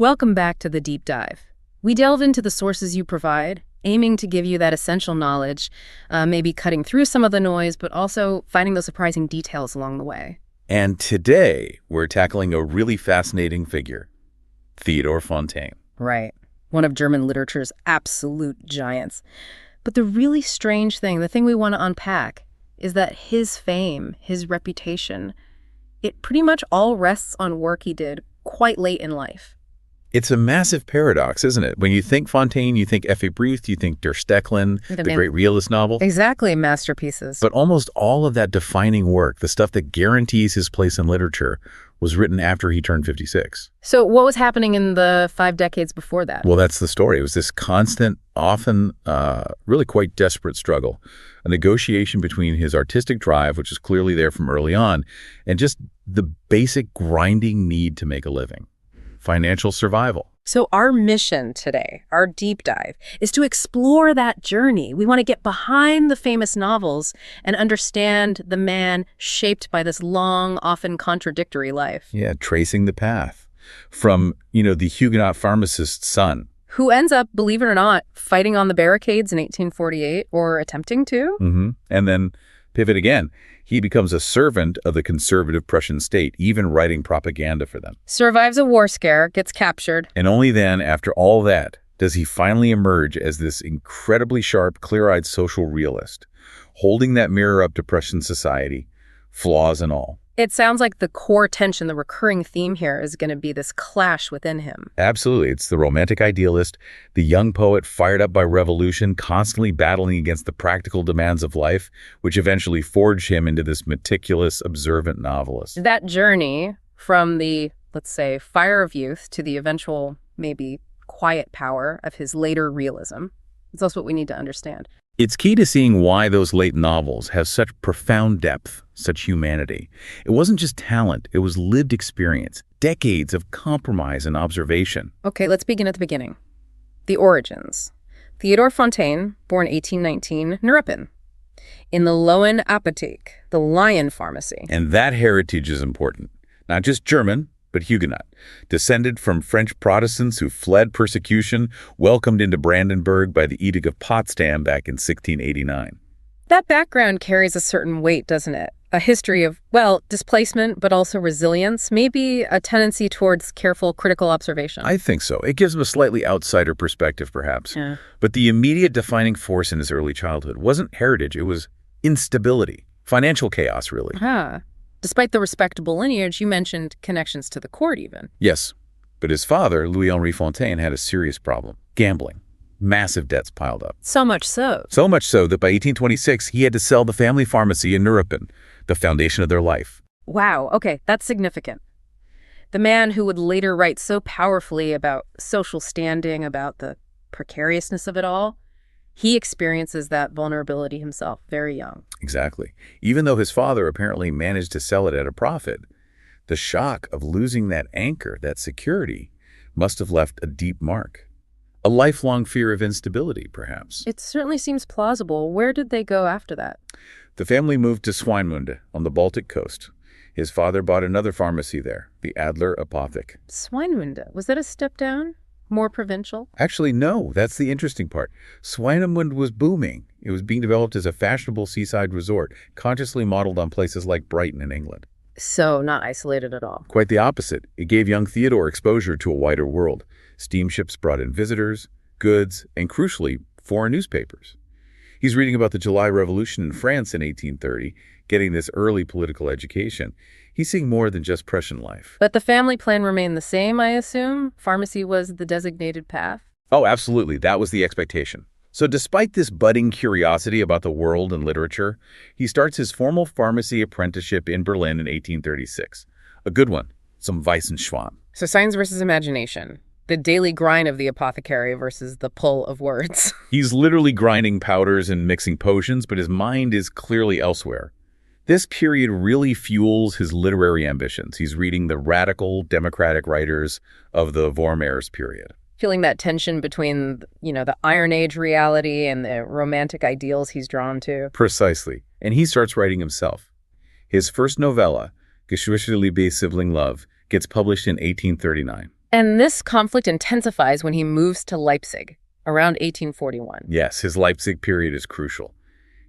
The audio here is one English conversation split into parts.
Welcome back to the deep dive. We delve into the sources you provide, aiming to give you that essential knowledge, maybe cutting through some of the noise, but also finding those surprising details along the way. And today, we're tackling a really fascinating figure, Theodor Fontane. Right. One of German literature's absolute giants. But the really strange thing, the thing we want to unpack, is that his fame, his reputation, it pretty much all rests on work he did quite late in life. It's a massive paradox, isn't it? When you think Fontane, you think Effi Briest, you think Der Stecklen, the great realist novel. Exactly, masterpieces. But almost all of that defining work, the stuff that guarantees his place in literature, was written after he turned 56. So what was happening in the 5 decades before that? Well, that's the story. It was this constant, often really quite desperate struggle, a negotiation between his artistic drive, which is clearly there from early on, and just the basic grinding need to make a living. Financial survival. So our mission today, our deep dive, is to explore that journey. We want to get behind the famous novels and understand the man shaped by this long, often contradictory life. Yeah, tracing the path from, the Huguenot pharmacist's son. Who ends up, believe it or not, fighting on the barricades in 1848, or attempting to. And then pivot again. He becomes a servant of the conservative Prussian state, even writing propaganda for them. Survives a war scare, gets captured. And only then, after all that, does he finally emerge as this incredibly sharp, clear-eyed social realist, holding that mirror up to Prussian society, flaws and all. It sounds like the core tension, the recurring theme here is going to be this clash within him. Absolutely. It's the romantic idealist, the young poet fired up by revolution, constantly battling against the practical demands of life, which eventually forged him into this meticulous, observant novelist. That journey from the, let's say, fire of youth to the eventual, maybe, quiet power of his later realism, is also what we need to understand. It's key to seeing why those late novels have such profound depth, such humanity. It wasn't just talent, it was lived experience, decades of compromise and observation. Okay, let's begin at the beginning. The origins. Theodor Fontane, born 1819, Neuruppin, in the Lowen Apotheke, the Lion Pharmacy. And that heritage is important. Not just German, but Huguenot, descended from French Protestants who fled persecution, welcomed into Brandenburg by the Edict of Potsdam back in 1689. That background carries a certain weight, doesn't it? A history of, well, displacement, but also resilience, maybe a tendency towards careful, critical observation. I think so. It gives him a slightly outsider perspective, perhaps. Yeah. But the immediate defining force in his early childhood wasn't heritage, it was instability, financial chaos, really. Despite the respectable lineage, you mentioned connections to the court even. Yes, but his father, Louis-Henri Fontane, had a serious problem. Gambling. Massive debts piled up. So much so. So much so that by 1826, he had to sell the family pharmacy in Neuruppin, the foundation of their life. Wow, okay, that's significant. The man who would later write so powerfully about social standing, about the precariousness of it all, he experiences that vulnerability himself, very young. Exactly. Even though his father apparently managed to sell it at a profit, the shock of losing that anchor, that security, must have left a deep mark. A lifelong fear of instability, perhaps. It certainly seems plausible. Where did they go after that? The family moved to Swinemunde on the Baltic coast. His father bought another pharmacy there, the Adler Apotheke. Swinemunde, was that a step down? More provincial? Actually, no. That's the interesting part. Swinemunde was booming. It was being developed as a fashionable seaside resort, consciously modeled on places like Brighton in England. So not isolated at all. Quite the opposite. It gave young Theodore exposure to a wider world. Steamships brought in visitors, goods, and crucially, foreign newspapers. He's reading about the July Revolution in France in 1830, getting this early political education. He's seeing more than just Prussian life. But the family plan remained the same, I assume? Pharmacy was the designated path? Oh, absolutely. That was the expectation. So despite this budding curiosity about the world and literature, he starts his formal pharmacy apprenticeship in Berlin in 1836. A good one, some Weissenschwan. So science versus imagination. The daily grind of the apothecary versus the pull of words. He's literally grinding powders and mixing potions, but his mind is clearly elsewhere. This period really fuels his literary ambitions. He's reading the radical democratic writers of the Vormers period. Feeling that tension between, the Iron Age reality and the romantic ideals he's drawn to. Precisely. And he starts writing himself. His first novella, Geschwisterliebe Sibling Love, gets published in 1839. And this conflict intensifies when he moves to Leipzig around 1841. Yes, his Leipzig period is crucial.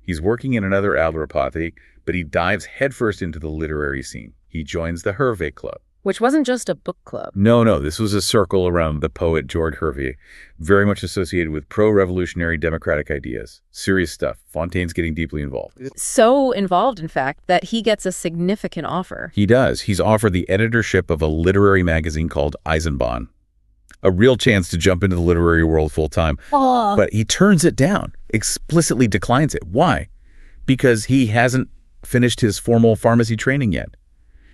He's working in another Adler apothecary, but he dives headfirst into the literary scene. He joins the Hervé Club. Which wasn't just a book club. No, this was a circle around the poet George Hervé, very much associated with pro-revolutionary democratic ideas. Serious stuff. Fontane's getting deeply involved. So involved, in fact, that he gets a significant offer. He does. He's offered the editorship of a literary magazine called Eisenbahn. A real chance to jump into the literary world full-time. Oh. But he turns it down, explicitly declines it. Why? Because he hasn't finished his formal pharmacy training yet.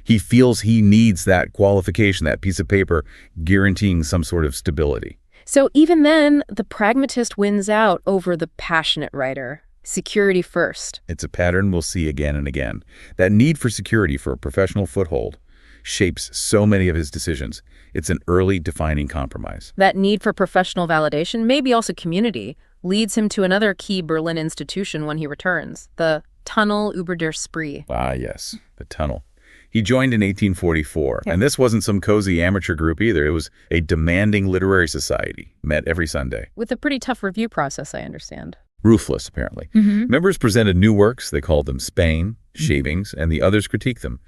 He feels he needs that qualification, that piece of paper, guaranteeing some sort of stability. So even then, the pragmatist wins out over the passionate writer. Security first. It's a pattern we'll see again and again. That need for security, for a professional foothold, shapes so many of his decisions. It's an early defining compromise. That need for professional validation, maybe also community, leads him to another key Berlin institution when he returns, the Tunnel über der Spree. Ah, yes, the Tunnel. He joined in 1844, and this wasn't some cozy amateur group either. It was a demanding literary society, met every Sunday. With a pretty tough review process, I understand. Ruthless, apparently. Members presented new works, they called them Spain, shavings, and the others critiqued them.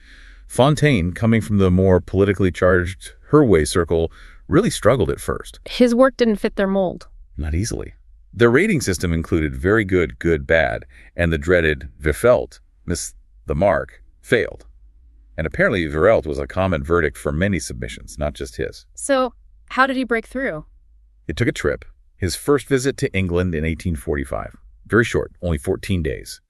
Fontaine, coming from the more politically charged Hervé circle, really struggled at first. His work didn't fit their mold. Not easily. Their rating system included very good, good, bad, and the dreaded Verfehlt, miss the mark, failed. And apparently Verfehlt was a common verdict for many submissions, not just his. So how did he break through? It took a trip. His first visit to England in 1845. Very short, only 14 days.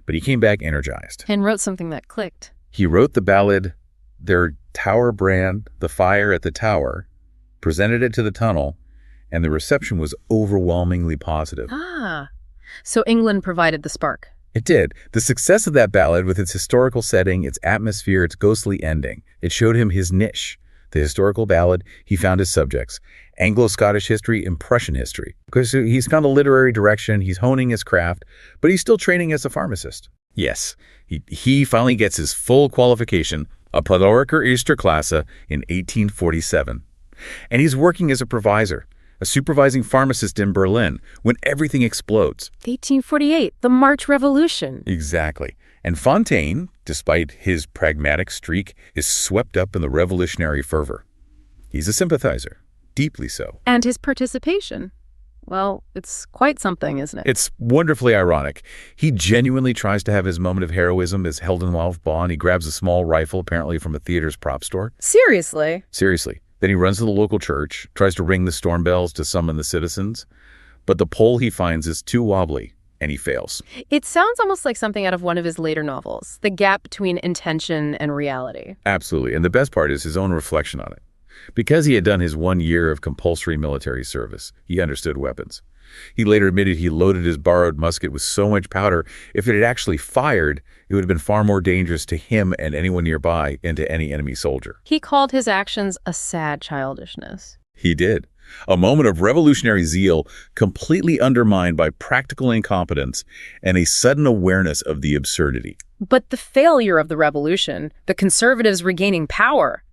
But he came back energized. And wrote something that clicked. He wrote the ballad, Their Tower Brand, The Fire at the Tower, presented it to the Tunnel, and the reception was overwhelmingly positive. Ah, so England provided the spark. It did. The success of that ballad, with its historical setting, its atmosphere, its ghostly ending, it showed him his niche. The historical ballad, he found his subjects. Anglo-Scottish history, Impression history. Because he's found a literary direction, he's honing his craft, but he's still training as a pharmacist. Yes, he finally gets his full qualification, apothecary erster Klasse, in 1847. And he's working as a provisor, a supervising pharmacist in Berlin, when everything explodes. 1848, the March Revolution. Exactly. And Fontaine, despite his pragmatic streak, is swept up in the revolutionary fervor. He's a sympathizer, deeply so. And his participation. Well, it's quite something, isn't it? It's wonderfully ironic. He genuinely tries to have his moment of heroism as held in wild ball, and he grabs a small rifle, apparently from a theater's prop store. Seriously? Seriously. Then he runs to the local church, tries to ring the storm bells to summon the citizens, but the pole he finds is too wobbly, and he fails. It sounds almost like something out of one of his later novels, the gap between intention and reality. Absolutely, and the best part is his own reflection on it. Because he had done his 1 year of compulsory military service, he understood weapons. He later admitted he loaded his borrowed musket with so much powder, if it had actually fired, it would have been far more dangerous to him and anyone nearby and to any enemy soldier. He called his actions a sad childishness. He did. A moment of revolutionary zeal completely undermined by practical incompetence and a sudden awareness of the absurdity. But the failure of the revolution, the conservatives regaining power,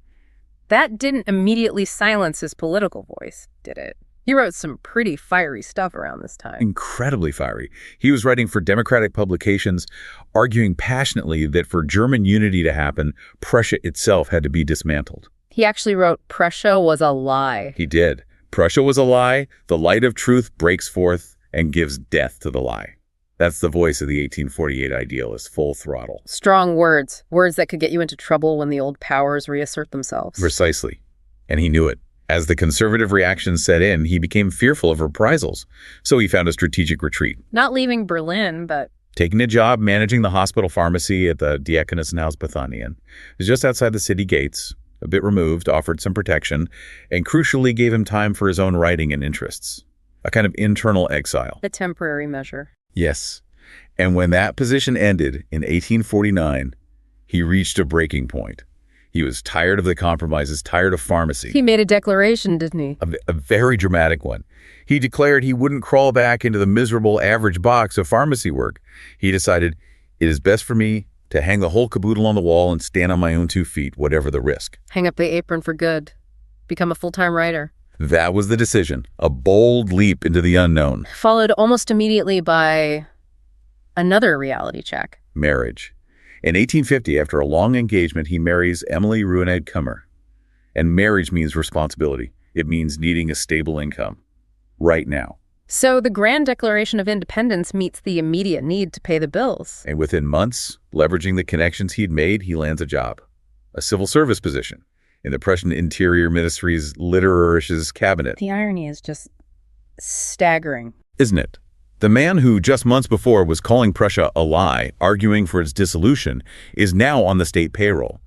that didn't immediately silence his political voice, did it? He wrote some pretty fiery stuff around this time. Incredibly fiery. He was writing for democratic publications, arguing passionately that for German unity to happen, Prussia itself had to be dismantled. He actually wrote, Prussia was a lie. He did. Prussia was a lie, the light of truth breaks forth and gives death to the lie. That's the voice of the 1848 idealist, full throttle. Strong words. Words that could get you into trouble when the old powers reassert themselves. Precisely. And he knew it. As the conservative reaction set in, he became fearful of reprisals. So he found a strategic retreat. Not leaving Berlin, but taking a job managing the hospital pharmacy at the Diakonisshaus Bethanien. It was just outside the city gates, a bit removed, offered some protection, and crucially gave him time for his own writing and interests. A kind of internal exile. A temporary measure. Yes. And when that position ended in 1849, he reached a breaking point. He was tired of the compromises, tired of pharmacy. He made a declaration, didn't he? A very dramatic one. He declared he wouldn't crawl back into the miserable average box of pharmacy work. He decided, it is best for me to hang the whole caboodle on the wall and stand on my own 2 feet, whatever the risk. Hang up the apron for good. become a full-time writer. That was the decision, a bold leap into the unknown. Followed almost immediately by another reality check. Marriage. In 1850, after a long engagement, he marries Emily Ruined Kummer. And marriage means responsibility. It means needing a stable income. Right now. So the Grand Declaration of Independence meets the immediate need to pay the bills. And within months, leveraging the connections he'd made, he lands a job. A civil service position in the Prussian Interior Ministry's Literarisches Cabinet. The irony is just staggering. Isn't it? The man who just months before was calling Prussia a lie, arguing for its dissolution, is now on the state payroll,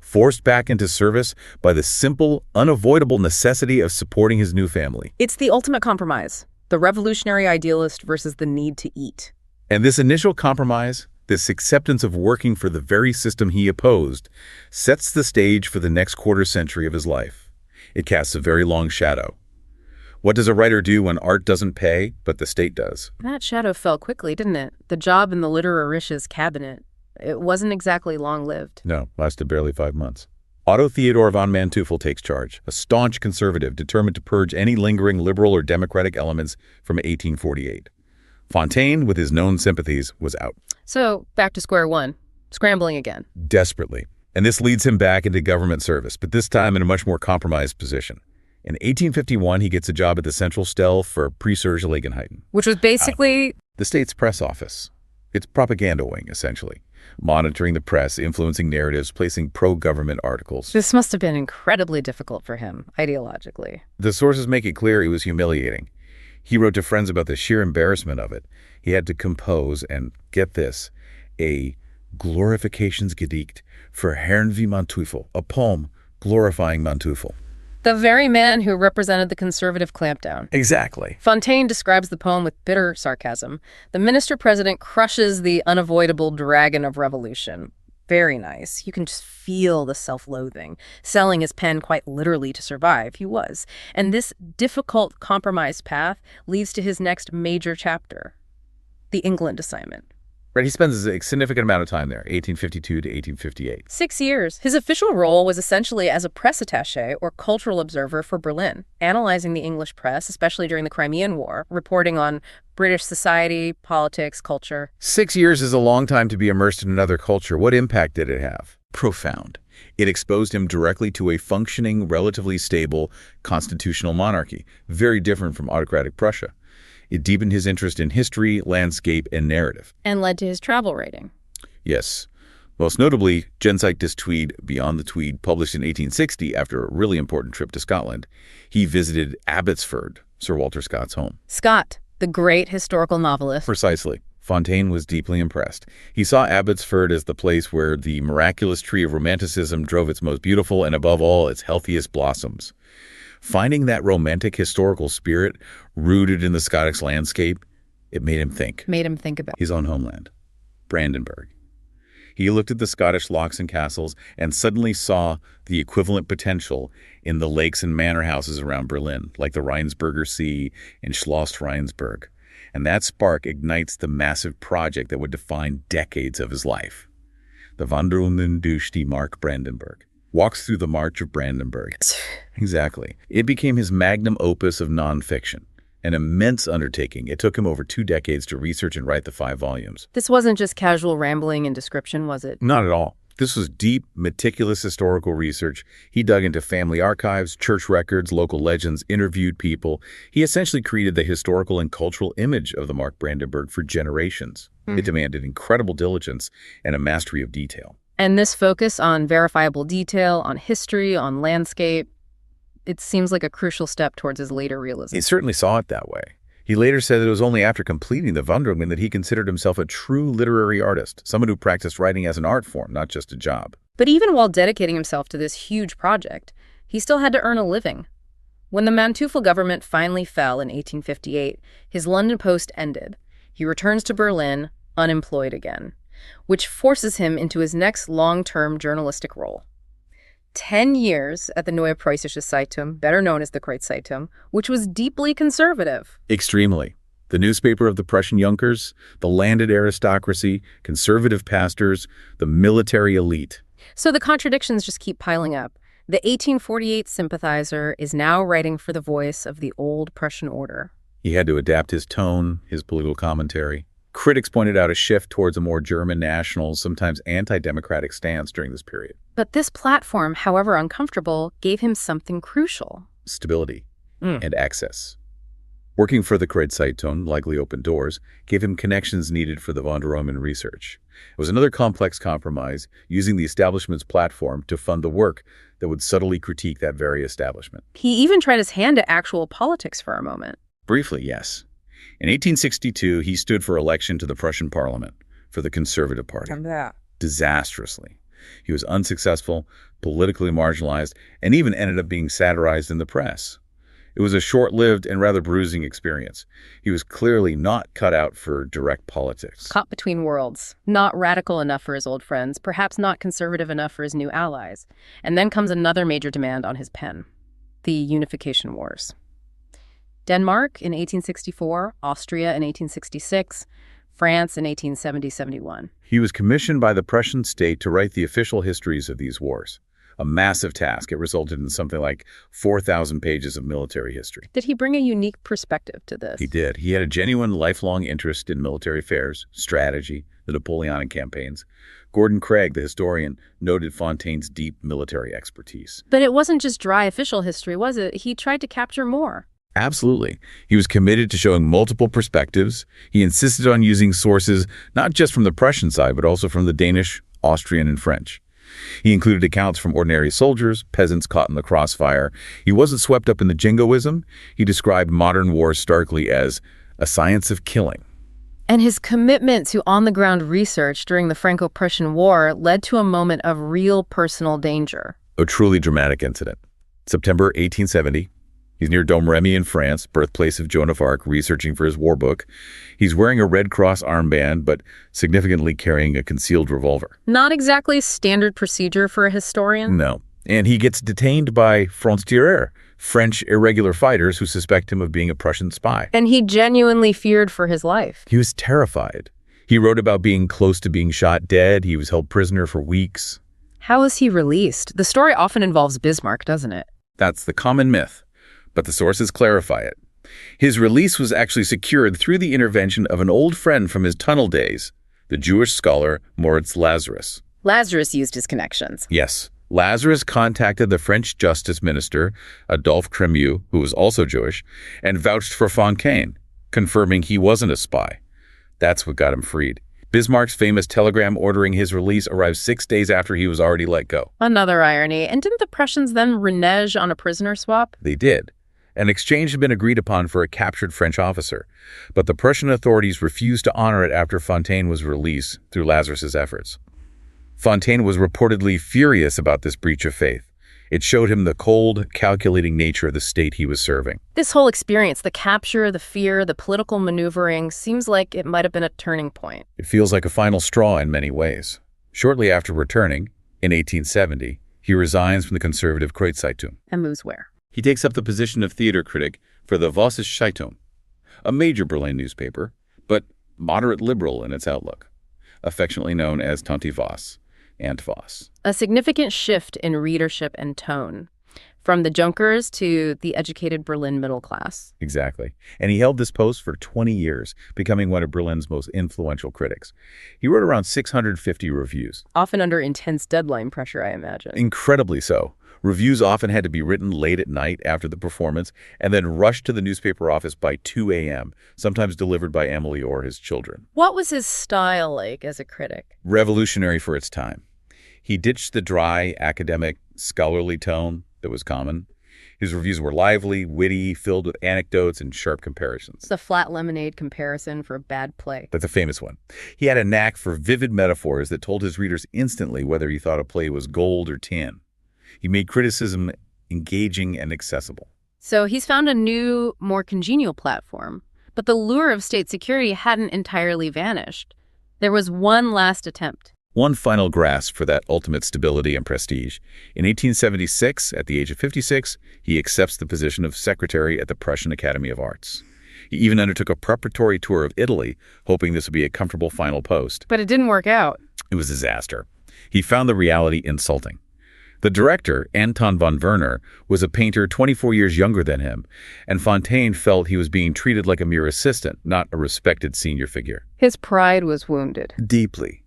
forced back into service by the simple, unavoidable necessity of supporting his new family. It's the ultimate compromise, the revolutionary idealist versus the need to eat. And this initial compromise, this acceptance of working for the very system he opposed, sets the stage for the next quarter century of his life. It casts a very long shadow. What does a writer do when art doesn't pay, but the state does? That shadow fell quickly, didn't it? The job in the Literarisches Cabinet. It wasn't exactly long-lived. No, lasted barely 5 months. Otto Theodor von Manteuffel takes charge, a staunch conservative determined to purge any lingering liberal or democratic elements from 1848. Fontane, with his known sympathies, was out. So, back to square one, scrambling again. Desperately. And this leads him back into government service, but this time in a much more compromised position. In 1851, he gets a job at the Central Stelle for Pressurigeleigenheiten. Which was basically the state's press office. It's propaganda wing, essentially. Monitoring the press, influencing narratives, placing pro-government articles. This must have been incredibly difficult for him, ideologically. The sources make it clear it was humiliating. He wrote to friends about the sheer embarrassment of it. He had to compose, and get this, a Glorifikationsgedicht für Herrn wie Manteuffel, a poem glorifying Manteuffel. The very man who represented the conservative clampdown. Exactly. Fontane describes the poem with bitter sarcasm. The minister-president crushes the unavoidable dragon of revolution. Very nice. You can just feel the self-loathing. Selling his pen quite literally to survive, he was. And this difficult compromise path leads to his next major chapter, the England assignment. Right, he spends a significant amount of time there, 1852 to 1858. 6 years. His official role was essentially as a press attaché or cultural observer for Berlin, analyzing the English press, especially during the Crimean War, reporting on British society, politics, culture. 6 years is a long time to be immersed in another culture. What impact did it have? Profound. It exposed him directly to a functioning, relatively stable constitutional monarchy, very different from autocratic Prussia. It deepened his interest in history, landscape, and narrative. And led to his travel writing. Yes. Most notably, Jenseits des Tweed, Beyond the Tweed, published in 1860 after a really important trip to Scotland. He visited Abbotsford, Sir Walter Scott's home. Scott, the great historical novelist. Precisely. Fontane was deeply impressed. He saw Abbotsford as the place where the miraculous tree of Romanticism drove its most beautiful and, above all, its healthiest blossoms. Finding that romantic historical spirit rooted in the Scottish landscape, it made him think. Made him think about his own homeland, Brandenburg. He looked at the Scottish locks and castles and suddenly saw the equivalent potential in the lakes and manor houses around Berlin, like the Rheinsberger See and Schloss Rheinsberg. And that spark ignites the massive project that would define decades of his life. The Wanderungen durch die Mark Brandenburg. Walks through the March of Brandenburg. Exactly. It became his magnum opus of nonfiction, an immense undertaking. It took him over 2 decades to research and write the 5 volumes. This wasn't just casual rambling and description, was it? Not at all. This was deep, meticulous historical research. He dug into family archives, church records, local legends, interviewed people. He essentially created the historical and cultural image of the Mark Brandenburg for generations. It demanded incredible diligence and a mastery of detail. And this focus on verifiable detail, on history, on landscape, it seems like a crucial step towards his later realism. He certainly saw it that way. He later said that it was only after completing the Wanderungen that he considered himself a true literary artist, someone who practiced writing as an art form, not just a job. But even while dedicating himself to this huge project, he still had to earn a living. When the Manteuffel government finally fell in 1858, his London post ended. He returns to Berlin, unemployed again, which forces him into his next long-term journalistic role. 10 years at the Neue Preußische Zeitung, better known as the Kreuzzeitung, which was deeply conservative. Extremely. The newspaper of the Prussian Junkers, the landed aristocracy, conservative pastors, the military elite. So the contradictions just keep piling up. The 1848 sympathizer is now writing for the voice of the old Prussian order. He had to adapt his tone, his political commentary. Critics pointed out a shift towards a more German national, sometimes anti-democratic stance during this period. But this platform, however uncomfortable, gave him something crucial. Stability and access. Working for the Zeitung likely opened doors, gave him connections needed for the von der Roman research. It was another complex compromise, using the establishment's platform to fund the work that would subtly critique that very establishment. He even tried his hand at actual politics for a moment. Briefly, yes. In 1862, he stood for election to the Prussian parliament for the Conservative Party. Disastrously. He was unsuccessful, politically marginalized, and even ended up being satirized in the press. It was a short-lived and rather bruising experience. He was clearly not cut out for direct politics. Caught between worlds. Not radical enough for his old friends, perhaps not conservative enough for his new allies. And then comes another major demand on his pen: the Unification Wars. Denmark in 1864, Austria in 1866, France in 1870-71. He was commissioned by the Prussian state to write the official histories of these wars. A massive task. It resulted in something like 4,000 pages of military history. Did he bring a unique perspective to this? He did. He had a genuine lifelong interest in military affairs, strategy, the Napoleonic campaigns. Gordon Craig, the historian, noted Fontane's deep military expertise. But it wasn't just dry official history, was it? He tried to capture more. Absolutely. He was committed to showing multiple perspectives. He insisted on using sources not just from the Prussian side, but also from the Danish, Austrian, and French. He included accounts from ordinary soldiers, peasants caught in the crossfire. He wasn't swept up in the jingoism. He described modern war starkly as a science of killing. And his commitment to on-the-ground research during the Franco-Prussian War led to a moment of real personal danger. A truly dramatic incident. September 1870. He's near Domremy in France, birthplace of Joan of Arc, researching for his war book. He's wearing a Red Cross armband, but significantly carrying a concealed revolver. Not exactly standard procedure for a historian. No. And he gets detained by francs-tireurs, French irregular fighters who suspect him of being a Prussian spy. And he genuinely feared for his life. He was terrified. He wrote about being close to being shot dead. He was held prisoner for weeks. How was he released? The story often involves Bismarck, doesn't it? That's the common myth, but the sources clarify it. His release was actually secured through the intervention of an old friend from his tunnel days, the Jewish scholar Moritz Lazarus. Lazarus used his connections. Yes. Lazarus contacted the French justice minister, Adolphe Crémieux, who was also Jewish, and vouched for Fontaine, confirming he wasn't a spy. That's what got him freed. Bismarck's famous telegram ordering his release arrived 6 days after he was already let go. Another irony. And didn't the Prussians then renege on a prisoner swap? They did. An exchange had been agreed upon for a captured French officer, but the Prussian authorities refused to honor it after Fontaine was released through Lazarus's efforts. Fontaine was reportedly furious about this breach of faith. It showed him the cold, calculating nature of the state he was serving. This whole experience, the capture, the fear, the political maneuvering, seems like it might have been a turning point. It feels like a final straw in many ways. Shortly after returning, in 1870, he resigns from the conservative Zeitung. And moves where? He takes up the position of theater critic for the Vossische Zeitung, a major Berlin newspaper, but moderate liberal in its outlook, affectionately known as Tante Voss. And Voss. A significant shift in readership and tone, from the Junkers to the educated Berlin middle class. Exactly. And he held this post for 20 years, becoming one of Berlin's most influential critics. He wrote around 650 reviews. Often under intense deadline pressure, I imagine. Incredibly so. Reviews often had to be written late at night after the performance and then rushed to the newspaper office by 2 a.m., sometimes delivered by Emily or his children. What was his style like as a critic? Revolutionary for its time. He ditched the dry, academic, scholarly tone that was common. His reviews were lively, witty, filled with anecdotes and sharp comparisons. It's a flat lemonade comparison for a bad play. That's a famous one. He had a knack for vivid metaphors that told his readers instantly whether he thought a play was gold or tin. He made criticism engaging and accessible. So he's found a new, more congenial platform. But the lure of state security hadn't entirely vanished. There was one last attempt. One final grasp for that ultimate stability and prestige. In 1876, at the age of 56, he accepts the position of secretary at the Prussian Academy of Arts. He even undertook a preparatory tour of Italy, hoping this would be a comfortable final post. But it didn't work out. It was a disaster. He found the reality insulting. The director, Anton von Werner, was a painter 24 years younger than him, and Fontane felt he was being treated like a mere assistant, not a respected senior figure. His pride was wounded. Deeply.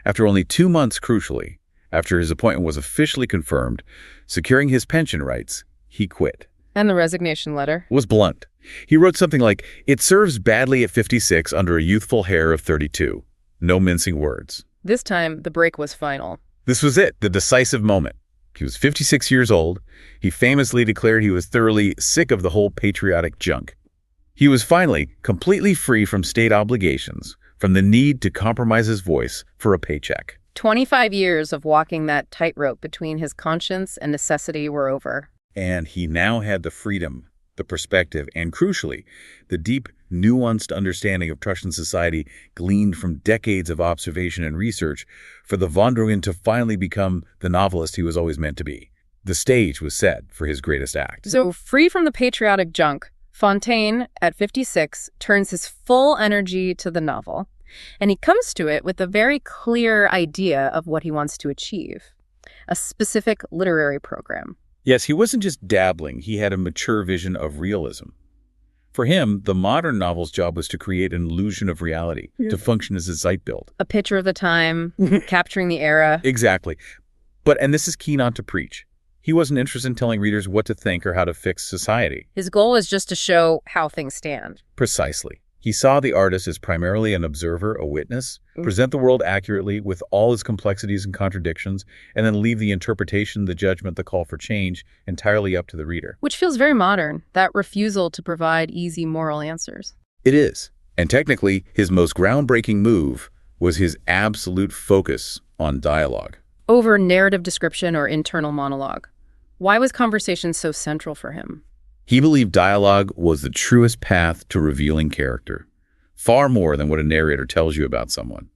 After only 2 months, crucially, after his appointment was officially confirmed, securing his pension rights, he quit. And the resignation letter? Was blunt. He wrote something like, "It serves badly at 56 under a youthful hair of 32. No mincing words." This time, the break was final. This was it, the decisive moment. He was 56 years old. He famously declared he was thoroughly sick of the whole patriotic junk. He was finally completely free from state obligations, from the need to compromise his voice for a paycheck. 25 years of walking that tightrope between his conscience and necessity were over. And he now had the freedom, the perspective, and crucially, the deep, nuanced understanding of Prussian society gleaned from decades of observation and research for the Vondrauen to finally become the novelist he was always meant to be. The stage was set for his greatest act. So, free from the patriotic junk, Fontane, at 56, turns his full energy to the novel, and he comes to it with a very clear idea of what he wants to achieve, a specific literary program. Yes, he wasn't just dabbling, he had a mature vision of realism. For him, the modern novel's job was to create an illusion of reality, to function as a Zeitbild. A picture of the time, capturing the era. Exactly. And this is key not to preach. He wasn't interested in telling readers what to think or how to fix society. His goal was just to show how things stand. Precisely. He saw the artist as primarily an observer, a witness, present the world accurately with all its complexities and contradictions, and then leave the interpretation, the judgment, the call for change entirely up to the reader. Which feels very modern, that refusal to provide easy moral answers. It is. And technically, his most groundbreaking move was his absolute focus on dialogue. Over narrative description or internal monologue. Why was conversation so central for him? He believed dialogue was the truest path to revealing character, far more than what a narrator tells you about someone.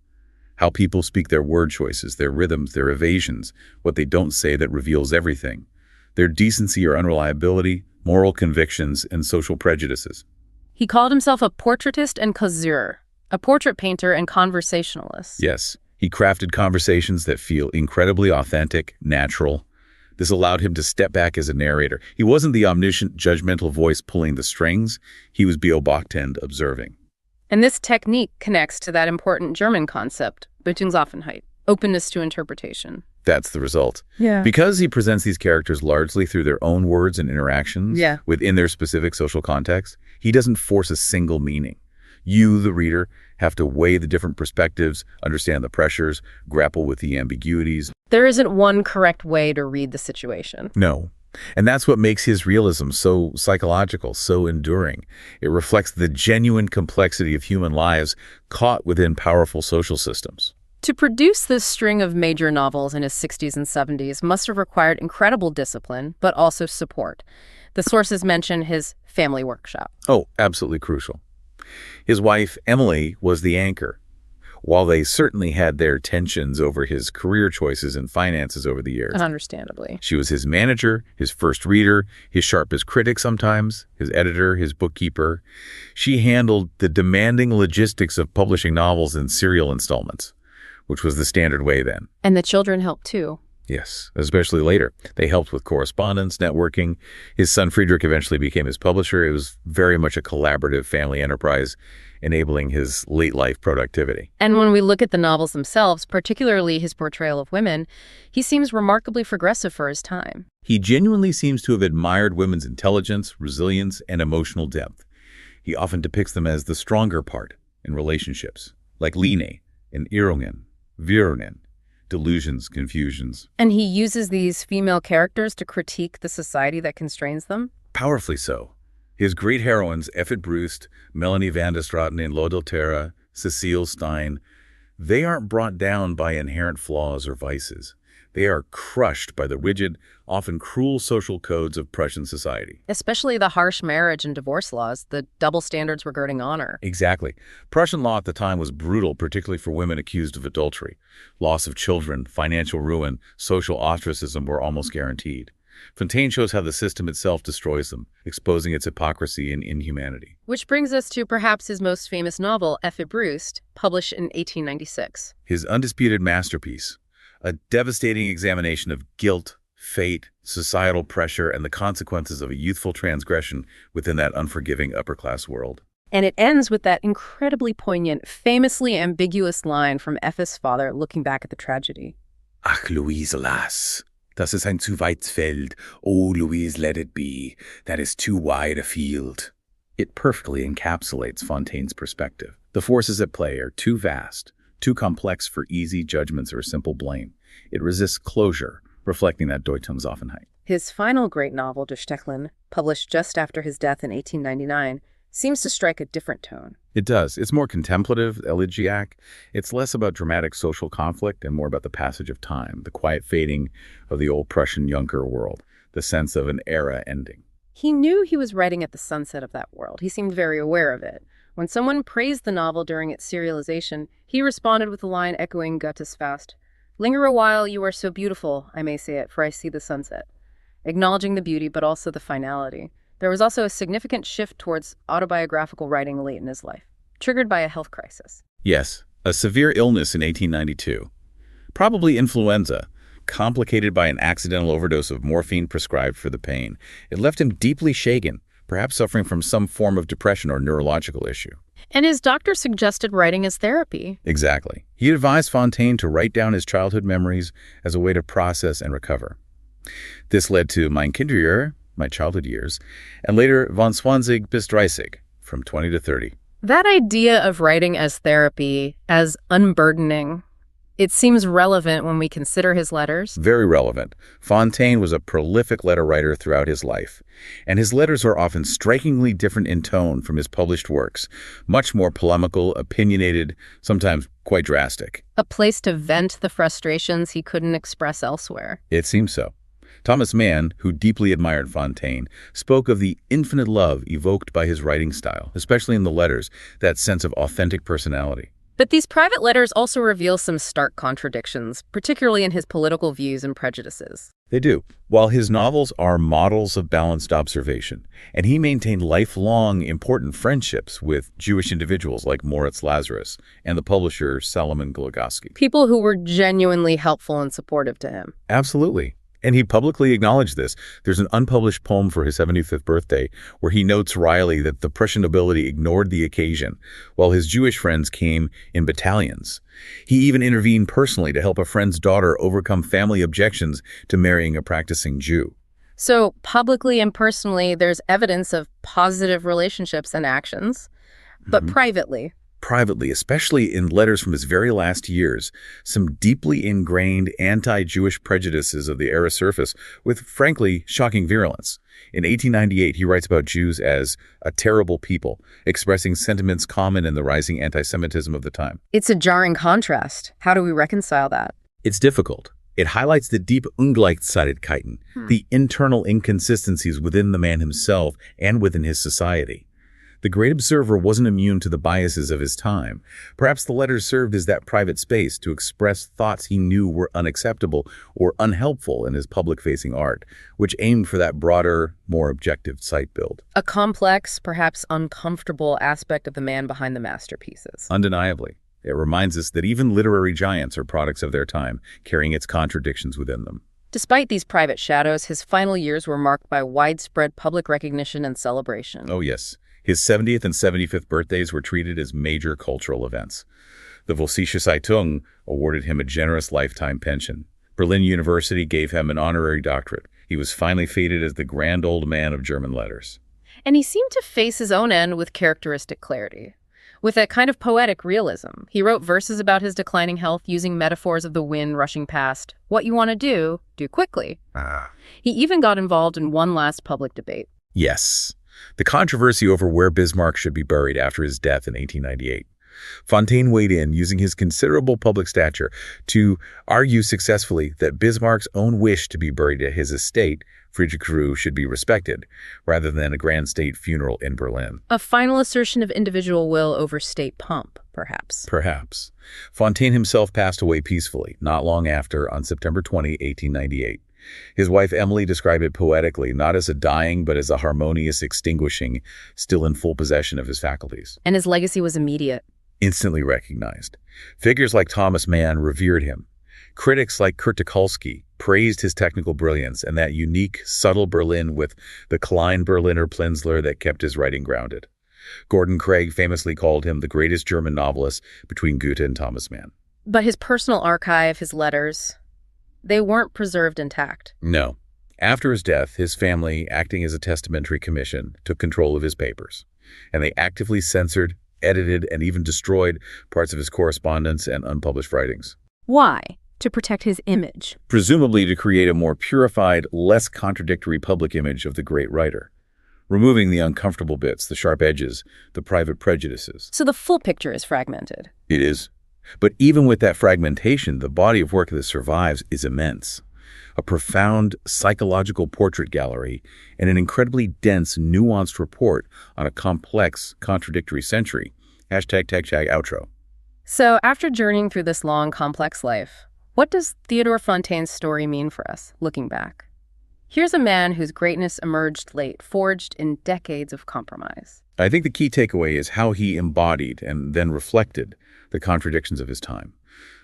How people speak their word choices, their rhythms, their evasions, what they don't say that reveals everything, their decency or unreliability, moral convictions, and social prejudices. He called himself a portraitist and causeur, a portrait painter and conversationalist. Yes, he crafted conversations that feel incredibly authentic, natural. This allowed him to step back as a narrator. He wasn't the omniscient, judgmental voice pulling the strings. He was beobachtend, observing. And this technique connects to that important German concept, Bedeutungsoffenheit, openness to interpretation. That's the result. Yeah. Because he presents these characters largely through their own words and interactions within their specific social context, he doesn't force a single meaning. You, the reader, have to weigh the different perspectives, understand the pressures, grapple with the ambiguities. There isn't one correct way to read the situation. No. And that's what makes his realism so psychological, so enduring. It reflects the genuine complexity of human lives caught within powerful social systems. To produce this string of major novels in his 60s and 70s must have required incredible discipline, but also support. The sources mention his family workshop. Oh, absolutely crucial. His wife, Emily, was the anchor. While they certainly had their tensions over his career choices and finances over the years. Understandably. She was his manager, his first reader, his sharpest critic sometimes, his editor, his bookkeeper. She handled the demanding logistics of publishing novels in serial installments, which was the standard way then. And the children helped too. Yes, especially later. They helped with correspondence, networking. His son Friedrich eventually became his publisher. It was very much a collaborative family enterprise, enabling his late-life productivity. And when we look at the novels themselves, particularly his portrayal of women, he seems remarkably progressive for his time. He genuinely seems to have admired women's intelligence, resilience, and emotional depth. He often depicts them as the stronger part in relationships, like Line and Irrungen, Wirrungen, delusions, confusions. And he uses these female characters to critique the society that constrains them? Powerfully so. His great heroines, Effi Briest, Melanie van der Straten in L'Adultera, Cecile Stein, they aren't brought down by inherent flaws or vices. They are crushed by the rigid, often cruel social codes of Prussian society. Especially the harsh marriage and divorce laws, the double standards regarding honor. Exactly. Prussian law at the time was brutal, particularly for women accused of adultery. Loss of children, financial ruin, social ostracism were almost guaranteed. Fontane shows how the system itself destroys them, exposing its hypocrisy and inhumanity. Which brings us to perhaps his most famous novel, Effi Briest, published in 1896. His undisputed masterpiece, a devastating examination of guilt, fate, societal pressure, and the consequences of a youthful transgression within that unforgiving upper-class world. And it ends with that incredibly poignant, famously ambiguous line from Effi's father looking back at the tragedy. Ach, Louise, alas, das ist ein zu weites Feld. Oh, Louise, let it be. That is too wide a field. It perfectly encapsulates Fontane's perspective. The forces at play are too vast, too complex for easy judgments or simple blame. It resists closure, reflecting that Deutungsoffenheit. His final great novel, Der Stechlin, published just after his death in 1899, seems to strike a different tone. It does. It's more contemplative, elegiac. It's less about dramatic social conflict and more about the passage of time, the quiet fading of the old Prussian Junker world, the sense of an era ending. He knew he was writing at the sunset of that world. He seemed very aware of it. When someone praised the novel during its serialization, he responded with a line echoing Goethe's Faust, "Linger a while, you are so beautiful, I may say it, for I see the sunset," acknowledging the beauty but also the finality. There was also a significant shift towards autobiographical writing late in his life, triggered by a health crisis. Yes, a severe illness in 1892. Probably influenza, complicated by an accidental overdose of morphine prescribed for the pain. It left him deeply shaken, perhaps suffering from some form of depression or neurological issue. And his doctor suggested writing as therapy. Exactly. He advised Fontaine to write down his childhood memories as a way to process and recover. This led to Mein Kinderjahr, My Childhood Years, and later Von 20 bis 30, From 20 to 30. That idea of writing as therapy, as unburdening, it seems relevant when we consider his letters. Very relevant. Fontaine was a prolific letter writer throughout his life, and his letters are often strikingly different in tone from his published works, much more polemical, opinionated, sometimes quite drastic. A place to vent the frustrations he couldn't express elsewhere. It seems so. Thomas Mann, who deeply admired Fontaine, spoke of the infinite love evoked by his writing style, especially in the letters, that sense of authentic personality. But these private letters also reveal some stark contradictions, particularly in his political views and prejudices. They do. While his novels are models of balanced observation, and he maintained lifelong important friendships with Jewish individuals like Moritz Lazarus and the publisher Salomon Glogowski. People who were genuinely helpful and supportive to him. Absolutely. And he publicly acknowledged this. There's an unpublished poem for his 75th birthday where he notes wryly that the Prussian nobility ignored the occasion, while his Jewish friends came in battalions. He even intervened personally to help a friend's daughter overcome family objections to marrying a practicing Jew. So publicly and personally, there's evidence of positive relationships and actions, but privately. Privately, especially in letters from his very last years, some deeply ingrained anti-Jewish prejudices of the era surface with, frankly, shocking virulence. In 1898, he writes about Jews as a terrible people, expressing sentiments common in the rising anti-Semitism of the time. It's a jarring contrast. How do we reconcile that? It's difficult. It highlights the deep Ungleichzeitigkeiten, the internal inconsistencies within the man himself and within his society. The great observer wasn't immune to the biases of his time. Perhaps the letters served as that private space to express thoughts he knew were unacceptable or unhelpful in his public-facing art, which aimed for that broader, more objective sight build. A complex, perhaps uncomfortable aspect of the man behind the masterpieces. Undeniably. It reminds us that even literary giants are products of their time, carrying its contradictions within them. Despite these private shadows, his final years were marked by widespread public recognition and celebration. Oh, yes. His 70th and 75th birthdays were treated as major cultural events. The Vossische Zeitung awarded him a generous lifetime pension. Berlin University gave him an honorary doctorate. He was finally feted as the grand old man of German letters. And he seemed to face his own end with characteristic clarity. With a kind of poetic realism, he wrote verses about his declining health using metaphors of the wind rushing past. What you want to do quickly. He even got involved in one last public debate. Yes. The controversy over where Bismarck should be buried after his death in 1898. Fontaine weighed in, using his considerable public stature to argue successfully that Bismarck's own wish to be buried at his estate, Friedrichsruhe, should be respected, rather than a grand state funeral in Berlin. A final assertion of individual will over state pomp, perhaps. Perhaps. Fontaine himself passed away peacefully, not long after, on September 20, 1898. His wife Emily described it poetically, not as a dying, but as a harmonious extinguishing, still in full possession of his faculties. And his legacy was immediate. Instantly recognized. Figures like Thomas Mann revered him. Critics like Kurt Tucholsky praised his technical brilliance and that unique, subtle Berlin with the Klein Berliner Plinzler that kept his writing grounded. Gordon Craig famously called him the greatest German novelist between Goethe and Thomas Mann. But his personal archive, his letters, they weren't preserved intact. No. After his death, his family, acting as a testamentary commission, took control of his papers, and they actively censored, edited, and even destroyed parts of his correspondence and unpublished writings. Why? To protect his image. Presumably to create a more purified, less contradictory public image of the great writer, removing the uncomfortable bits, the sharp edges, the private prejudices. So the full picture is fragmented. It is. But even with that fragmentation, the body of work that survives is immense. A profound psychological portrait gallery and an incredibly dense, nuanced report on a complex, contradictory century. #outro. So after journeying through this long, complex life, what does Theodor Fontane's story mean for us, looking back? Here's a man whose greatness emerged late, forged in decades of compromise. I think the key takeaway is how he embodied and then reflected the contradictions of his time.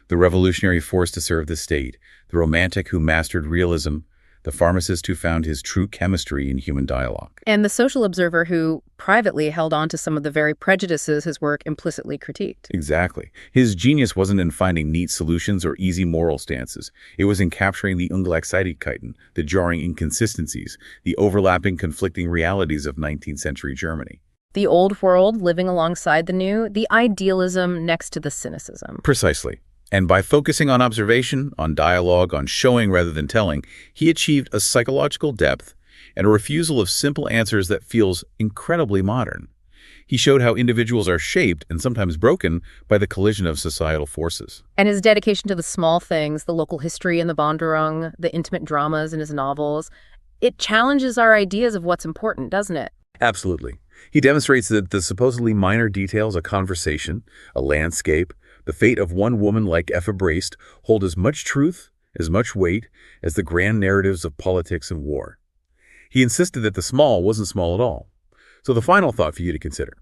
The revolutionary force to serve the state, the romantic who mastered realism, the pharmacist who found his true chemistry in human dialogue. And the social observer who privately held on to some of the very prejudices his work implicitly critiqued. Exactly. His genius wasn't in finding neat solutions or easy moral stances. It was in capturing the Ungleichzeitigkeiten, the jarring inconsistencies, the overlapping, conflicting realities of 19th century Germany. The old world living alongside the new, the idealism next to the cynicism. Precisely. And by focusing on observation, on dialogue, on showing rather than telling, he achieved a psychological depth and a refusal of simple answers that feels incredibly modern. He showed how individuals are shaped and sometimes broken by the collision of societal forces. And his dedication to the small things, the local history in the Wanderung, the intimate dramas in his novels, it challenges our ideas of what's important, doesn't it? Absolutely. He demonstrates that the supposedly minor details, a conversation, a landscape, the fate of one woman like Effi Briest hold as much truth, as much weight, as the grand narratives of politics and war. He insisted that the small wasn't small at all. So the final thought for you to consider.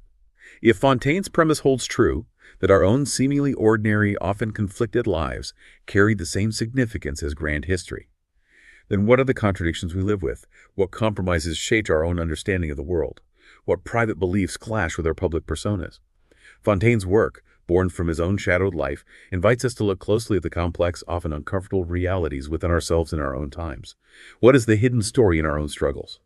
If Fontane's premise holds true, that our own seemingly ordinary, often conflicted lives carry the same significance as grand history, then what are the contradictions we live with? What compromises shape our own understanding of the world? What private beliefs clash with our public personas? Fontane's work, born from his own shadowed life, invites us to look closely at the complex, often uncomfortable realities within ourselves in our own times. What is the hidden story in our own struggles?